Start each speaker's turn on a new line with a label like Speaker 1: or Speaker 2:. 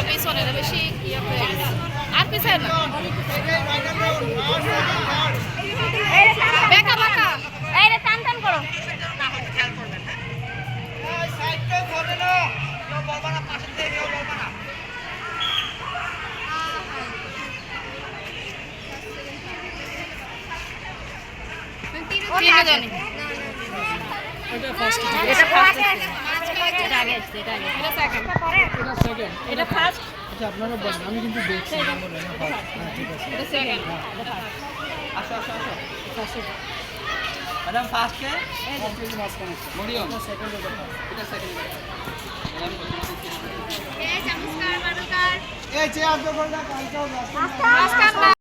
Speaker 1: পিছনে বেশি ইয়ে হয়ে গেছে আর পিছনে না বেকা বেকা এই রে টান টান করো খেয়াল করবেন এই সাইডটা ধরে নাও কেউ বলবা না পাশে থেকে কেউ বলবা না তিনজন এটা ফার্স্ট এটা ফার্স্ট এটা আগে এটা আগে এটা সেকেন্ড এটা সেকেন্ড এটা ফার্স্ট আচ্ছা আপনারা বলেন আমি কিন্তু দেখছি বলেন না ফার্স্ট ঠিক আছে এটা সেকেন্ড আসো আসো আসো ফার্স্ট ম্যাডাম ফার্স্ট কে এই মাঝখানে মরিয়ম সেকেন্ড এটা সেকেন্ড এই নমস্কার মানকার এই যে আপনি বলনা কালকে